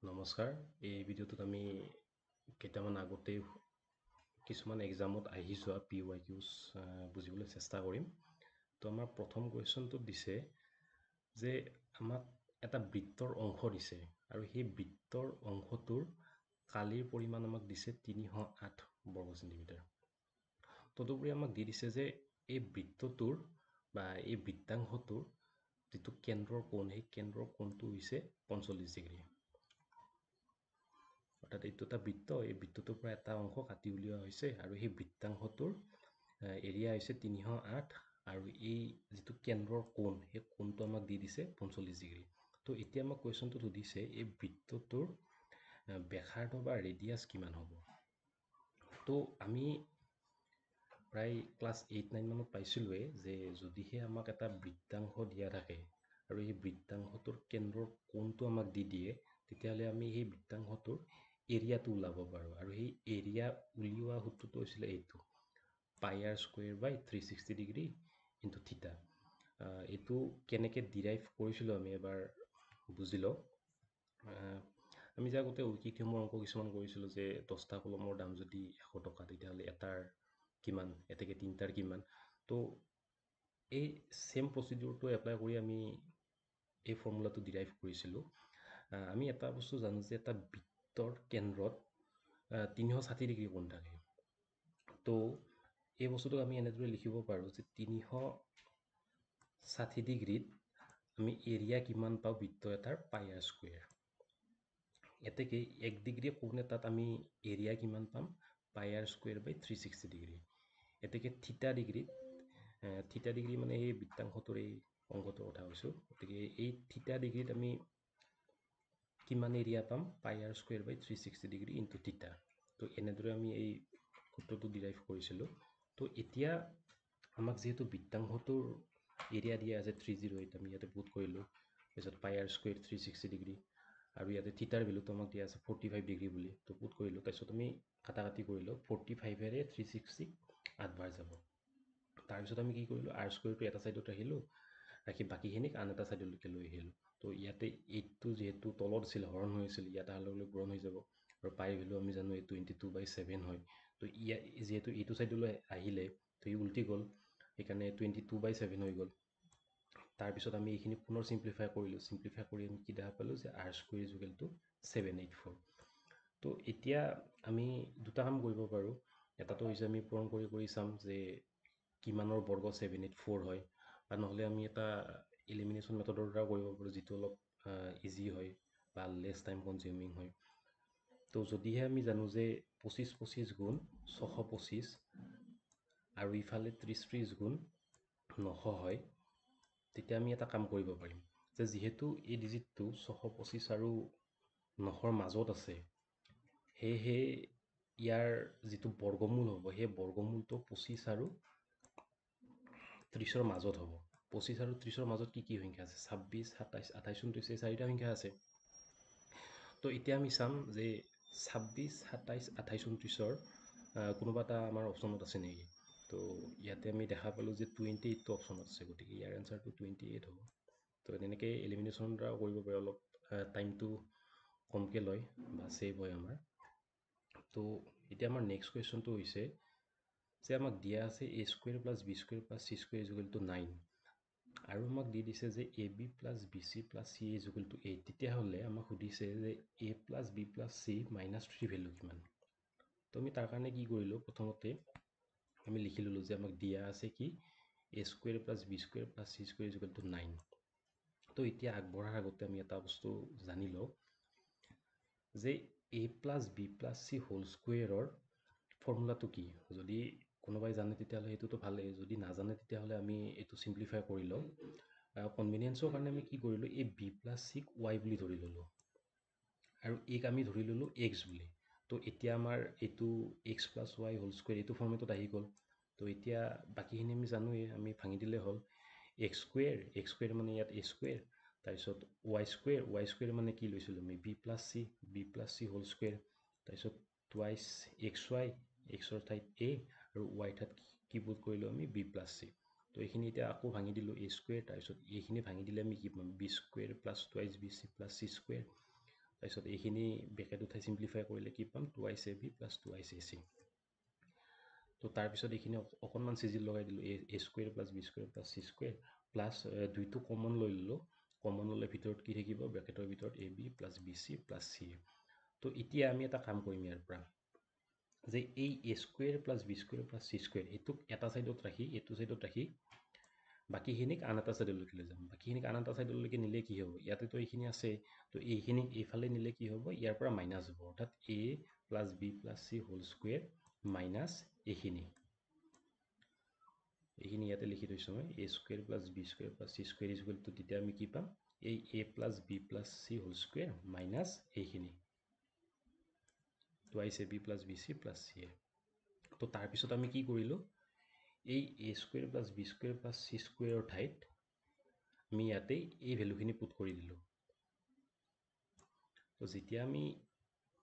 নমস্কাৰ এই ভিডিঅ'টোত আমি কেইটামান আগতে কিছুমান এক্সামত আহি যোৱা PYQs বুজিবলৈ চেষ্টা কৰিম তো আমাৰ প্ৰথম কোৱেশ্যনটো দিছে যে আমাক এটা বৃত্তৰ অংশ দিছে আৰু সেই বৃত্তৰ অংশটোৰ কালিৰ পৰিমাণ আমাক দিছে 308 বৰ্গ চেণ্টিমিটাৰ তদুপৰি আমাক দি দিছে যে এই বৃত্তটোৰ বা এই বৃত্তাংশটোৰ যিটো কেন্দ্ৰৰ কোণ সেই কেন্দ্ৰৰ কোণটো হৈছে 45 ডিগ্ৰী অৰ্থাৎ এইটো এটা বৃত্ত এই বৃত্তটোৰ পৰা এটা অংশ কাটি উলিওৱা হৈছে আৰু সেই বৃত্তাংশটোৰ এৰিয়া হৈছে 308 আৰু এই যিটো কেন্দ্ৰৰ কোণ সেই কোণটো আমাক দি দিছে 45 ডিগ্ৰী তো এতিয়া আমাক কুৱেশ্যনটো সুধিছে এই বৃত্তটোৰ ব্যাসাৰ্ধ বা ৰেডিয়াছ কিমান হ'ব তো আমি প্ৰায় ক্লাছ 8-9 মানত পাইছিলোঁৱে যে যদিহে আমাক এটা বৃত্তাংশ দিয়া থাকে আৰু এই বৃত্তাংশটোৰ কেন্দ্ৰৰ কোণটো আমাক দি দিয়ে তেতিয়াহ'লে আমি সেই বৃত্তাংশটোৰ এৰিয়াটো ওলাব পাৰোঁ আৰু সেই এৰিয়া উলিওৱা সূত্ৰটো হৈছিলে এইটো পাই আৰ স্কুৱেৰ বাই 360 ডিগ্ৰী ইনটু থিটা এইটো কেনেকৈ ডিৰাইভ কৰিছিলোঁ আমি এবাৰ বুজি লওঁ আমি যে আগতে ঐকিক অংক কিছুমান কৰিছিলোঁ যে 10টা কলমৰ দাম যদি 100 টকা তেতিয়াহ'লে এটাৰ কিমান এতেকে তিনিটাৰ কিমান তো এই সেম প্ৰচিডিউৰটো এপ্লাই কৰি আমি এই ফৰ্মুলাটো ডিৰাইভ কৰিছিলোঁ আমি এটা বস্তু জানো যে এটা বৃত্তৰ কেন্দ্ৰত 360 ডিগ্ৰী কোণ থাকে তো এই বস্তুটো আমি এনেদৰে লিখিব পাৰোঁ যে 360 ডিগ্ৰীত আমি এৰিয়া কিমান পাওঁ বৃত্ত এটাৰ পাই আৰ স্কুৱেৰ এতেকে 1 ডিগ্ৰী কোণ এটাত আমি এৰিয়া কিমান পাম পাই আৰ স্কুৱেৰ বাই 360 ডিগ্ৰী এতেকে থিটা ডিগ্ৰী মানে এই বৃত্তাংশটোৰ এই অংশটোৰ কথা কৈছোঁ গতিকে এই থিটা ডিগ্ৰীত আমি কিমান এৰিয়া পাম পাই আৰ স্কুৱেৰ বাই 360 ডিগ্ৰী ইনটু থিটা তো এনেদৰে আমি এই সূত্ৰটো ডিৰাইভ কৰিছিলোঁ তো এতিয়া আমাক যিহেতু বৃত্তাংশটোৰ এৰিয়া দিয়া আছে 308 আমি ইয়াতে পুট কৰিলোঁ তাৰপিছত পাই আৰ স্কুৱেৰ 360 ডিগ্ৰী আৰু ইয়াতে থিটাৰ ভেলুটো আমাক দিয়া আছে 45 ডিগ্ৰী বুলি তো পুট কৰিলোঁ তাৰপিছত আমি কাটাকাটি কৰিলোঁ 45এৰে 360 8বাৰ যাব তাৰপিছত আমি কি কৰিলোঁ আৰ স্কুৱেৰটো এটা ছাইডত ৰাখিলোঁ ৰাখি বাকীখিনিক আন এটা ছাইডলৈকে লৈ আহিলোঁ তো ইয়াতে 8টো যিহেতু তলত আছিল হৰণ হৈ আছিল ইয়াতে অহাৰ লগে লগে পূৰণ হৈ যাব আৰু পাই ভেলু আমি জানো এই 22/7 হয় তো যিহেতু এইটো ছাইডলৈ আহিলে তো ই উল্টি গ'ল সেইকাৰণে 22/7 হৈ গ'ল তাৰপিছত আমি এইখিনি পুনৰ চিম্প্লিফাই কৰি আমি কি দেখা পালোঁ যে আৰ স্কুৱেৰ ইকুৱেল টু 784 তো এতিয়া আমি দুটা কাম কৰিব পাৰোঁ এটাটো হৈছে আমি পূৰণ কৰি চাম যে কিমানৰ বৰ্গ 784 হয় বা নহ'লে আমি এটা এলিমিনেশ্যন মেথডৰ দ্বাৰা কৰিব পাৰোঁ যিটো অলপ ইজি হয় বা লেছ টাইম কনজিউমিং হয় তো যদিহে আমি জানো যে 25 গুণ 625 আৰু ইফালে 30 গুণ 900 হয় তেতিয়া আমি এটা কাম কৰিব পাৰিম যে যিহেতু এই ডিজিটটো 625 আৰু 900ৰ মাজত আছে সেয়েহে ইয়াৰ যিটো বৰ্গমূল হ'ব সেই বৰ্গমূলটো 25 আৰু 30ৰ মাজত হ'ব 25 আৰু 30ৰ মাজত কি সংখ্যা আছে 26 27 28 29 এই চাৰিটা সংখ্যা আছে তো এতিয়া আমি চাম যে 26 27 28 29ৰ কোনোবা এটা আমাৰ অপশ্যনত আছে নেকি তো ইয়াতে আমি দেখা পালোঁ যে 28টো অপশ্যনত আছে গতিকে ইয়াৰ এনচাৰটো 28 হ'ব তো তেনেকৈ এলিমিনেশ্যনৰ দ্বাৰা কৰিব পাৰে অলপ টাইমটো কমকৈ লয় বা ছেভ হয় আমাৰ তো এতিয়া আমাৰ নেক্সট কুৱেশ্যনটো হৈছে যে আমাক দিয়া আছে a square plus B square plus C square equal to 9 আৰু আমাক দি দিছে যে A B plus B C plus C equal to 8 তেতিয়াহ'লে আমাক সুধিছে যে A plus B plus C -3 value কিমান তো আমি তাৰ কাৰণে কি কৰিলোঁ প্ৰথমতে আমি লিখি ল'লোঁ যে আমাক দিয়া আছে কি A square plus B square plus C square equal to 9 তো এতিয়া আগবঢ়াৰ আগতে আমি এটা বস্তু জানি লওঁ যে A plus B plus C whole স্কুৱেৰৰ ফৰ্মুলাটো কি যদি কোনোবাই জানে তেতিয়াহ'লে সেইটোতো ভালেই যদি নাজানে তেতিয়াহ'লে আমি এইটো চিম্প্লিফাই কৰি লওঁ কনভিনিয়েন্সৰ কাৰণে আমি কি কৰিলোঁ এই বি প্লাছ চিক ৱাই বুলি ধৰি ল'লোঁ আৰু এক আমি ধৰি ল'লোঁ এক্স বুলি তো এতিয়া আমাৰ এইটো x plus y whole square এইটো ফৰ্মেটত আহি গ'ল তো এতিয়া বাকীখিনি আমি জানোৱেই আমি ভাঙি দিলে হ'ল এক্স স্কুৱেৰ মানে ইয়াত এ স্কুৱেৰ তাৰপিছত ৱাই স্কুৱেৰ মানে কি লৈছিলোঁ আমি b plus C whole square তাৰপিছত টুৱাইছ এক্স ৱাই এক্সৰ ঠাইত এ আৰু ৱাই ঠাইত কি পুট কৰিলোঁ আমি বি প্লাছ চি তো এইখিনি এতিয়া আকৌ ভাঙি দিলোঁ এ স্কুৱেৰ তাৰপিছত এইখিনি ভাঙি দিলে আমি কি পাম b square plus twice b C plus C square তাৰপিছত এইখিনি ব্ৰেকেট উঠাই চিম্প্লিফাই কৰিলে কি পাম 2ic ab plus 2ic ac তো তাৰপিছত এইখিনি অকণমান চিজিল লগাই দিলোঁ a square plus b square plus c square plus দুইটো কমন লৈ ল'লোঁ কমন ল'লে ভিতৰত কি থাকিব ব্ৰেকেটৰ ভিতৰত a b plus b c plus c তো এতিয়া আমি এটা কাম কৰিম ইয়াৰ পৰা যে এই a square plus b square plus c square এইটোক এটা ছাইডত ৰাখি এইটো ছাইডত ৰাখি বাকীখিনিক আন এটা ছাইডলৈকে লৈ যাম বাকীখিনিক আন এটা ছাইডলৈকে নিলে কি হ'ব ইয়াতেতো এইখিনি আছে তো এইখিনিক এইফালে নিলে কি হ'ব ইয়াৰ পৰা মাইনাছ হ'ব অৰ্থাৎ a plus b plus c whole square minus এইখিনি ইয়াতে লিখি থৈছোঁ মই a square plus b square plus c square is equal to তেতিয়া আমি কি পাম এই a plus b plus c whole square minus এইখিনি twice ab plus bc plus c তো তাৰপিছত আমি কি কৰিলোঁ এই a square plus b square plus c স্কুৱেৰৰ ঠাইত আমি ইয়াতে এই ভেলুখিনি পুট কৰি দিলোঁ তো যেতিয়া আমি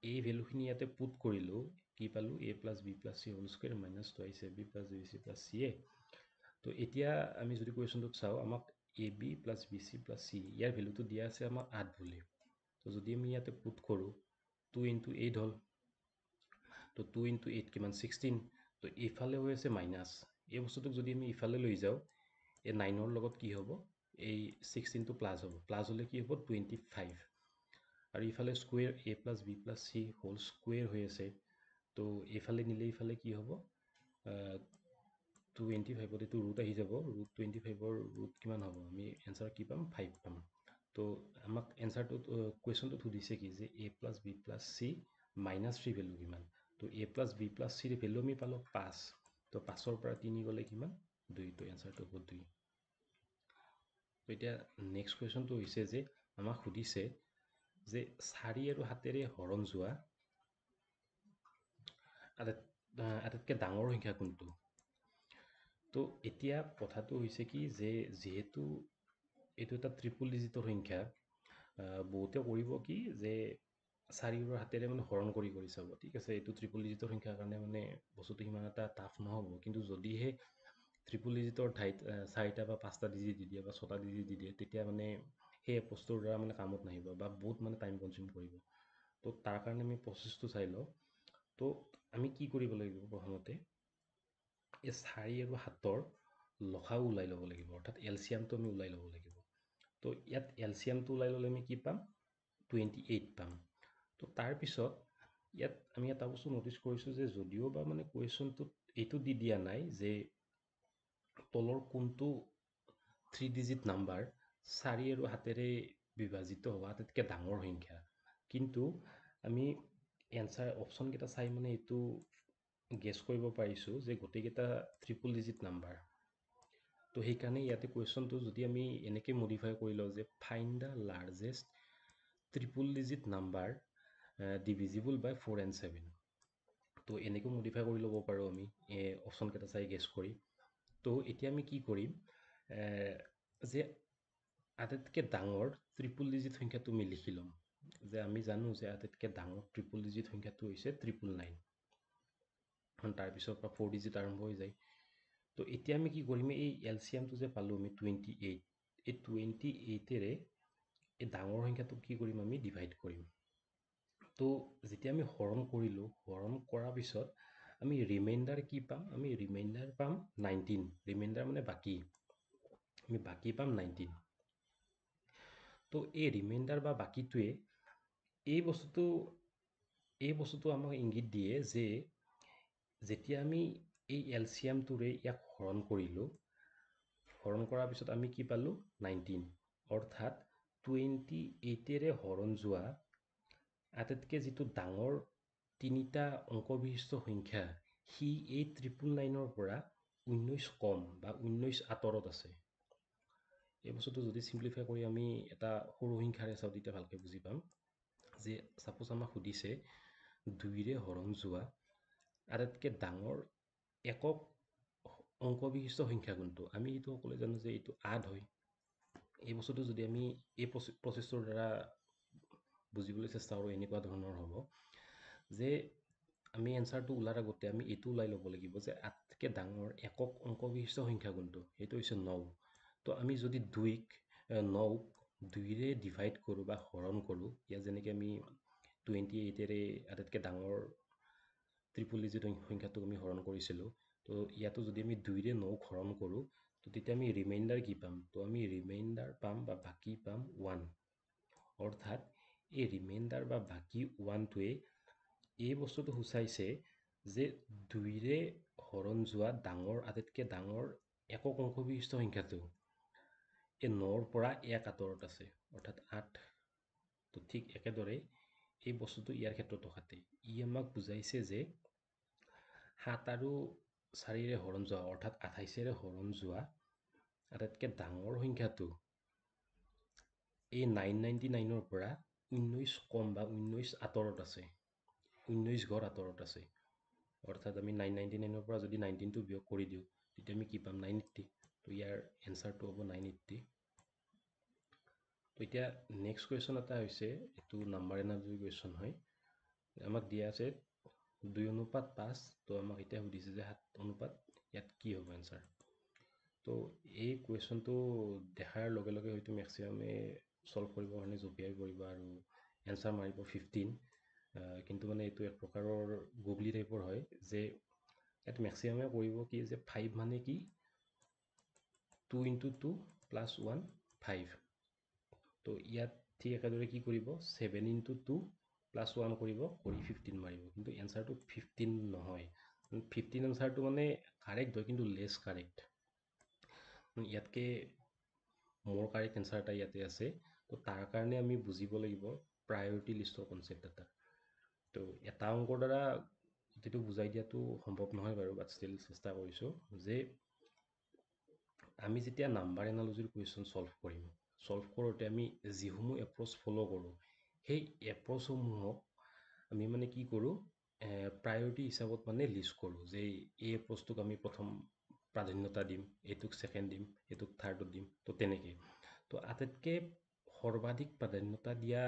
এই ভেলুখিনি ইয়াতে পুট কৰিলোঁ কি পালোঁ a plus b plus c whole square minus twice ab plus bc plus c তো এতিয়া আমি যদি কুৱেশ্যনটোত চাওঁ আমাক A B plus B C plus C ইয়াৰ ভেলুটো দিয়া আছে আমাক 8 বুলি তো যদি আমি ইয়াতে পুট কৰোঁ 2 ইনটু 8 হ'ল তো 2 ইনটু 8 কিমান 16 তো এইফালে হৈ আছে মাইনাছ এই বস্তুটোক যদি আমি ইফালে লৈ যাওঁ এই 9ৰ লগত কি হ'ব এই 16টো প্লাছ হ'ব প্লাছ হ'লে কি হ'ব 25 আৰু ইফালে square a plus B plus C whole square হৈ আছে তো এইফালে নিলে ইফালে কি হ'ব 25ত এইটো ৰুট আহি যাব ৰুট 25ৰ ৰুট কিমান হ'ব আমি এনচাৰ কি পাম 5 পাম তো আমাক এনচাৰটোত কুৱেশ্যনটোত সুধিছে কি যে a plus B plus c minus 3 value কিমান তো a প্লাছ বি প্লাছ চিৰ ভেলু আমি পালোঁ 5 তো 5ৰ পৰা 3 গ'লে কিমান 2 তো এনচাৰটো হ'ব 2 তো এতিয়া নেক্সট কুৱেশ্যনটো হৈছে যে আমাক সুধিছে যে 4 আৰু 7ৰে হৰণ যোৱা আটাইতকৈ ডাঙৰ সংখ্যা কোনটো তো এতিয়া কথাটো হৈছে কি যে যেহেতু এইটো এটা ট্ৰিপল ডিজিটৰ সংখ্যা বহুতে কৰিব কি যে 4 আৰু 7ৰে মানে হৰণ কৰি চাব ঠিক আছে এইটো ট্ৰিপল ডিজিটৰ সংখ্যাৰ কাৰণে মানে বস্তুটো সিমান এটা টাফ নহ'ব কিন্তু যদিহে ট্ৰিপল ডিজিটৰ ঠাইত 4টা বা 5টা ডিজিট দি দিয়ে বা 6টা ডিজিট দি দিয়ে তেতিয়া মানে সেই বস্তুৰ দ্বাৰা মানে কামত নাহিব বা বহুত মানে টাইম কনজিউম কৰিব তো তাৰ কাৰণে আমি প্ৰচেছটো চাই লওঁ তো আমি কি কৰিব লাগিব প্ৰথমতে এই 4 আৰু 7ৰ লসাও ওলাই ল'ব লাগিব অৰ্থাৎ এলচিয়ামটো আমি ওলাই ল'ব লাগিব তো ইয়াত এলচিয়ামটো ওলাই ল'লে আমি কি পাম 28 পাম তো তাৰপিছত ইয়াত আমি এটা বস্তু ন'টিছ কৰিছোঁ যে যদিও বা মানে কুৱেশ্যনটোত এইটো দি দিয়া নাই যে তলৰ কোনটো 3 ডিজিট নাম্বাৰ 4 আৰু 7ৰে বিভাজিত হোৱা আটাইতকৈ ডাঙৰ সংখ্যা কিন্তু আমি এনচাৰ অপশ্যনকেইটা চাই মানে এইটো গেছ কৰিব পাৰিছোঁ যে গোটেইকেইটা ট্ৰিপল ডিজিট নাম্বাৰ তো সেইকাৰণে ইয়াতে কুৱেশ্যনটো যদি আমি এনেকৈ মডিফাই কৰি লওঁ যে find the largest triple digit number divisible by 4 and 7 তো এনেকৈ মডিফাই কৰি ল'ব পাৰোঁ আমি অপশ্যনকেইটা চাই গেছ কৰি তো এতিয়া আমি কি কৰিম যে আটাইতকৈ ডাঙৰ ট্ৰিপল ডিজিট সংখ্যাটো আমি লিখি ল'ম যে আমি জানো যে আটাইতকৈ ডাঙৰ ট্ৰিপল ডিজিট সংখ্যাটো হৈছে 999 তাৰপিছৰ পৰা 4 ডিজিট আৰম্ভ হৈ যায় তো এতিয়া আমি কি কৰিম এই এলচিয়ামটো যে পালোঁ আমি 28 এই 28ৰে এই ডাঙৰ সংখ্যাটোক কি কৰিম আমি ডিভাইড কৰিম তো যেতিয়া আমি হৰণ কৰিলোঁ হৰণ কৰাৰ পিছত আমি ৰিমাইণ্ডাৰ কি পাম আমি ৰিমাইণ্ডাৰ পাম 19 ৰিমাইণ্ডাৰ মানে বাকী আমি বাকী পাম 19 তো এই ৰিমাইণ্ডাৰ বা বাকীটোৱে এই বস্তুটো আমাক ইংগিত দিয়ে যে যেতিয়া আমি এই এলচিয়ামটোৰে ইয়াক হৰণ কৰিলোঁ হৰণ কৰাৰ পিছত আমি কি পালোঁ 19 অৰ্থাৎ 28ৰে হৰণ যোৱা আটাইতকৈ যিটো ডাঙৰ তিনিটা অংক বিশিষ্ট সংখ্যা সি এই 999ৰ পৰা 19 কম বা 19 আঁতৰত আছে এই বস্তুটো যদি চিম্প্লিফাই কৰি আমি এটা সৰু সংখ্যাৰে চাওঁ তেতিয়া ভালকৈ বুজি পাম যে ছাপ'জ আমাক সুধিছে 2ৰে হৰণ যোৱা আটাইতকৈ ডাঙৰ একক অংক বিশিষ্ট সংখ্যা কোনটো আমি এইটো সকলোৱে জানো যে এইটো 8 হয় এই বস্তুটো যদি আমি এই প্ৰচেছটোৰ দ্বাৰা বুজিবলৈ চেষ্টা কৰোঁ এনেকুৱা ধৰণৰ হ'ব যে আমি এনচাৰটো ওলাৰ আগতে আমি এইটো ওলাই ল'ব লাগিব যে আটাইতকৈ ডাঙৰ একক অংক বিশিষ্ট সংখ্যা কোনটো সেইটো হৈছে 9 তো আমি যদি 9ক 2ৰে ডিভাইড কৰোঁ বা হৰণ কৰোঁ, ইয়াত যেনেকৈ আমি 28ৰে আটাইতকৈ ডাঙৰ ট্ৰিপল ডিজিট সংখ্যাটোক আমি হৰণ কৰিছিলোঁ, তো ইয়াতো যদি আমি 2ৰে 9ক হৰণ কৰোঁ, তো তেতিয়া আমি ৰিমাইণ্ডাৰ কি পাম? তো আমি ৰিমাইণ্ডাৰ পাম বা বাকী পাম 1। অৰ্থাৎ এই ৰিমাইণ্ডাৰ বা বাকী 1টোৱে এই বস্তুটো সূচাইছে যে 2ৰে হৰণ যোৱা আটাইতকৈ ডাঙৰ একক অংশ বিশিষ্ট সংখ্যাটো এই 9ৰ পৰা 1 আঁতৰত আছে, অৰ্থাৎ 8। তো ঠিক একেদৰে এই বস্তুটো ইয়াৰ ক্ষেত্ৰতো খাটে। ই আমাক বুজাইছে যে 7 আৰু 4ৰে হৰণ যোৱা, অৰ্থাৎ 28ৰে হৰণ যোৱা আটাইতকৈ ডাঙৰ সংখ্যাটো এই 999ৰ পৰা 19 কম বা 19 আঁতৰত আছে, 19 ঘৰ আঁতৰত আছে। অৰ্থাৎ আমি 999ৰ পৰা যদি 19টো বিয়োগ কৰি দিওঁ, তেতিয়া আমি কি পাম? 980। তো ইয়াৰ এনচাৰটো হ'ব 980। তো এতিয়া নেক্সট কুৱেশ্যন এটা হৈছে, এইটো নাম্বাৰ এনালজি কুৱেশ্যন হয়। আমাক দিয়া আছে 2:5। তো আমাক এতিয়া সুধিছে যে 7:, ইয়াত কি হ'ব এনচাৰ? তো এই কুৱেশ্যনটো দেখাৰ লগে লগে হয়তো মেক্সিমামে ছল্ভ কৰিবৰ কাৰণে জঁপিয়াই পৰিব আৰু এনচাৰ মাৰিব 15। কিন্তু মানে এইটো এক প্ৰকাৰৰ গুগলি টাইপৰ হয়, যে ইয়াত মেক্সিমামে কৰিব কি যে 5 মানে কি 2 × 2 + 1 5। তো ইয়াত ঠিক একেদৰে কি কৰিব 7 × 2 + 1 কৰি 15 মাৰিব, কিন্তু এনচাৰটো 15 নহয়। 15 এনচাৰটো মানে কাৰেক্ট হয়, কিন্তু লেছ কাৰেক্ট। ইয়াতকৈ মোৰ কাৰেক্ট এনচাৰ এটা ইয়াতে আছে। তো তাৰ কাৰণে আমি বুজিব লাগিব প্ৰায়ৰিটি লিষ্টৰ কনচেপ্ট এটা। তো এটা অংকৰ দ্বাৰা গোটেইটো বুজাই দিয়াটো সম্ভৱ নহয় বাৰু, বাট ষ্টিল চেষ্টা কৰিছোঁ যে আমি যেতিয়া নাম্বাৰ এনালজিৰ কুৱেশ্যন ছল্ভ কৰোঁতে আমি যিসমূহ এপ্ৰ'চ ফ'ল' কৰোঁ, সেই এপ্ৰ'চসমূহক আমি মানে কি কৰোঁ, প্ৰায়ৰিটি হিচাপত মানে লিষ্ট কৰোঁ, যে এই এপ্ৰ'চটোক আমি প্ৰথম প্ৰাধান্যতা দিম, এইটোক ছেকেণ্ড দিম, এইটোক থাৰ্ডত দিম। তো তেনেকৈ তো আটাইতকৈ সৰ্বাধিক প্ৰাধান্যতা দিয়া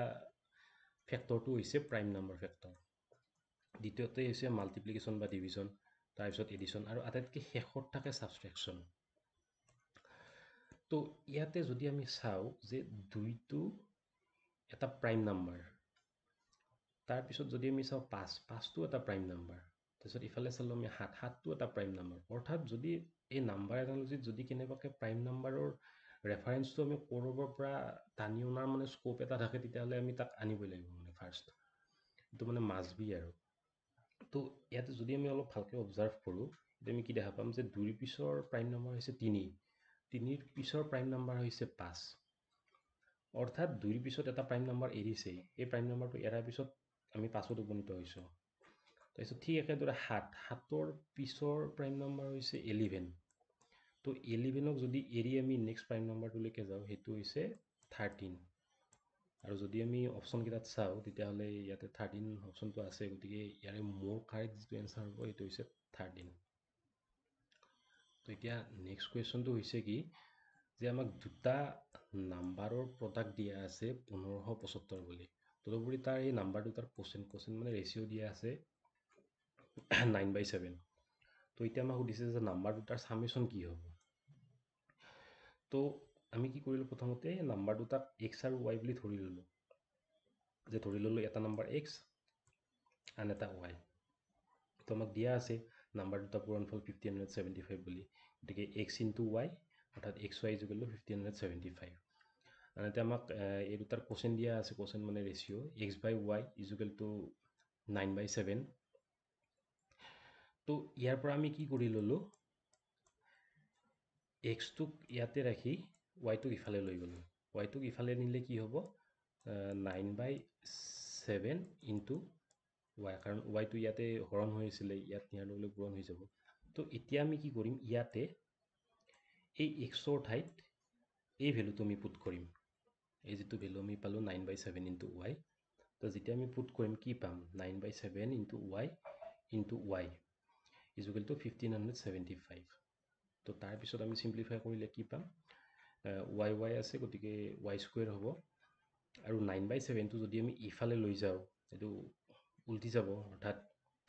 ফেক্টৰটো হৈছে প্ৰাইম নাম্বাৰ ফেক্টৰ। দ্বিতীয়তে হৈছে মাল্টিপ্লিকেশ্যন বা ডিভিজন, তাৰপিছত এডিশ্যন, আৰু আটাইতকৈ শেষত থাকে ছাবষ্ট্ৰেকশ্যন। তো ইয়াতে যদি আমি চাওঁ যে 2টো এটা প্ৰাইম নাম্বাৰ, তাৰপিছত যদি আমি চাওঁ 5টো এটা প্ৰাইম নাম্বাৰ, তাৰপিছত ইফালে চালোঁ আমি 7টো এটা প্ৰাইম নাম্বাৰ। অৰ্থাৎ যদি এই নাম্বাৰ এনালজিত যদি কেনেবাকৈ প্ৰাইম নাম্বাৰৰ ৰেফাৰেঞ্চটো আমি ক'ৰবাৰ পৰা টানি অনাৰ মানে স্ক'প এটা থাকে, তেতিয়াহ'লে আমি তাক আনিবই লাগিব মানে ফাৰ্ষ্ট। এইটো মানে মাষ্ট বি আৰু। তো ইয়াতে যদি আমি অলপ ভালকৈ অবজাৰ্ভ কৰোঁ, তেতিয়া আমি কি দেখা পাম যে 2ৰ পিছৰ প্ৰাইম নাম্বাৰ হৈছে 3, 3ৰ পিছৰ প্ৰাইম নাম্বাৰ হৈছে 5। অৰ্থাৎ 2ৰ পিছত এটা প্ৰাইম নাম্বাৰ এৰিছেই, এই প্ৰাইম নাম্বাৰটো এৰাৰ পিছত আমি 5ত উপনীত হৈছোঁ। তাৰপিছত ঠিক একেদৰে 7ৰ পিছৰ প্ৰাইম নাম্বাৰ হৈছে 11। তো 11ক যদি এৰি আমি নেক্সট প্ৰাইম নাম্বাৰটোলৈকে যাওঁ, সেইটো হৈছে 13। আৰু যদি আমি অপশ্যনকেইটাত চাওঁ, তেতিয়াহ'লে ইয়াতে 13 অপশ্যনটো আছে, গতিকে ইয়াৰে মোৰ কাৰেক্ট যিটো এনচাৰ হ'ব সেইটো হৈছে 13। তো এতিয়া নেক্সট কুৱেশ্যনটো হৈছে কি, যে আমাক দুটা নাম্বাৰৰ প্ৰডাক্ট দিয়া আছে 1575 বুলি। তদুপৰি তাৰ এই নাম্বাৰ দুটাৰ কোচেণ্ট মানে ৰেচিঅ' দিয়া আছে 9/7। তো এতিয়া আমাক সুধিছে যে নাম্বাৰ দুটাৰ ছামেশ্যন কি হ'ব। তো আমি কি কৰিলোঁ, প্ৰথমতে নাম্বাৰ দুটাক এক্স আৰু ৱাই বুলি ধৰি ল'লোঁ, যে ধৰি ল'লোঁ এটা নাম্বাৰ এক্স আন এটা ৱাই। তো আমাক দিয়া আছে নাম্বাৰ দুটা পূৰণফল 1575 বুলি, গতিকে এক্স × ৱাই, অৰ্থাৎ XY = 1575। আনহাতে আমাক এই দুটাৰ কোচেণ্ট দিয়া আছে, কোচেণ্ট মানে ৰেচিঅ' x/y = 9/7। তো ইয়াৰ পৰা আমি কি কৰি ল'লোঁ, এক্সটোক ইয়াতে ৰাখি ৱাইটোক ইফালে লৈ গ'লোঁ। ৱাইটোক ইফালে নিলে কি হ'ব, 9/7 × ৱাই, কাৰণ ৱাইটো ইয়াতে হৰণ হৈ আছিলে, ইয়াত নিয়াৰ লগে লগে পূৰণ হৈ যাব। তো এতিয়া আমি কি কৰিম, ইয়াতে এই এক্সৰ ঠাইত এই ভেলুটো আমি পুট কৰিম, এই যিটো ভেলু আমি পালোঁ 9/7 × ৱাই। তো যেতিয়া আমি পুট কৰিম কি পাম, 9/7 × ৱাই = 1575। তো তাৰপিছত আমি চিম্প্লিফাই কৰিলে কি পাম, ৱাই আছে, গতিকে y² হ'ব। আৰু 9/7টো যদি আমি ইফালে লৈ যাওঁ, এইটো উল্টি যাব, অৰ্থাৎ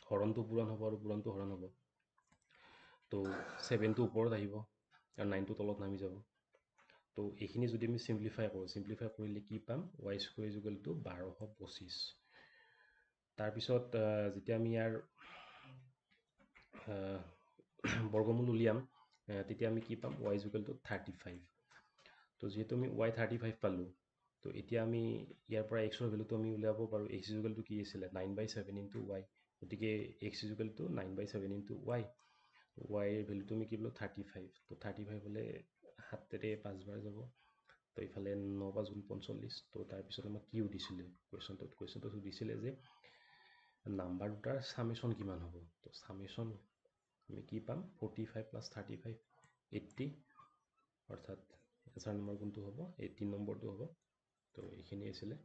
হৰণটো পূৰণ হ'ব আৰু পূৰণটো হৰণ হ'ব। তো 7টো ওপৰত আহিব আৰু 9টো তলত নামি যাব। তো এইখিনি যদি আমি চিম্প্লিফাই কৰিলে কি পাম y square is equal two 1225 তাৰপিছত যেতিয়া আমি ইয়াৰ বৰ্গমূল উলিয়াম তেতিয়া আমি কি পাম y ইজ ইকুৱেল টু 35 তো যিহেতু আমি y 35 পালোঁ তো এতিয়া আমি ইয়াৰ পৰা x ৰ ভেলুটো আমি উলিয়াব পাৰোঁ x ইজ ইকুৱেল টু কি আছিলে 9/7 ইনটু y গতিকে x is equal two 9/7 into y y ৰ ভেলুটো আমি কি পালোঁ 35 তো 35 হ'লে 7ৰে 5 বাৰ যাব তো ইফালে 9 5 গুণ 45 তো তাৰপিছত আমাক কি সুধিছিলে কুৱেশ্যনটোত সুধিছিলে যে নাম্বাৰ দুটাৰ সামেশ্যন কিমান হ'ব তো সামেশ্যন আমি কি পাম 45 প্লাছ 35 80 অৰ্থাৎ এনচাৰ নম্বৰ কোনটো হ'ব 18 নম্বৰটো হ'ব তো এইখিনি আছিলে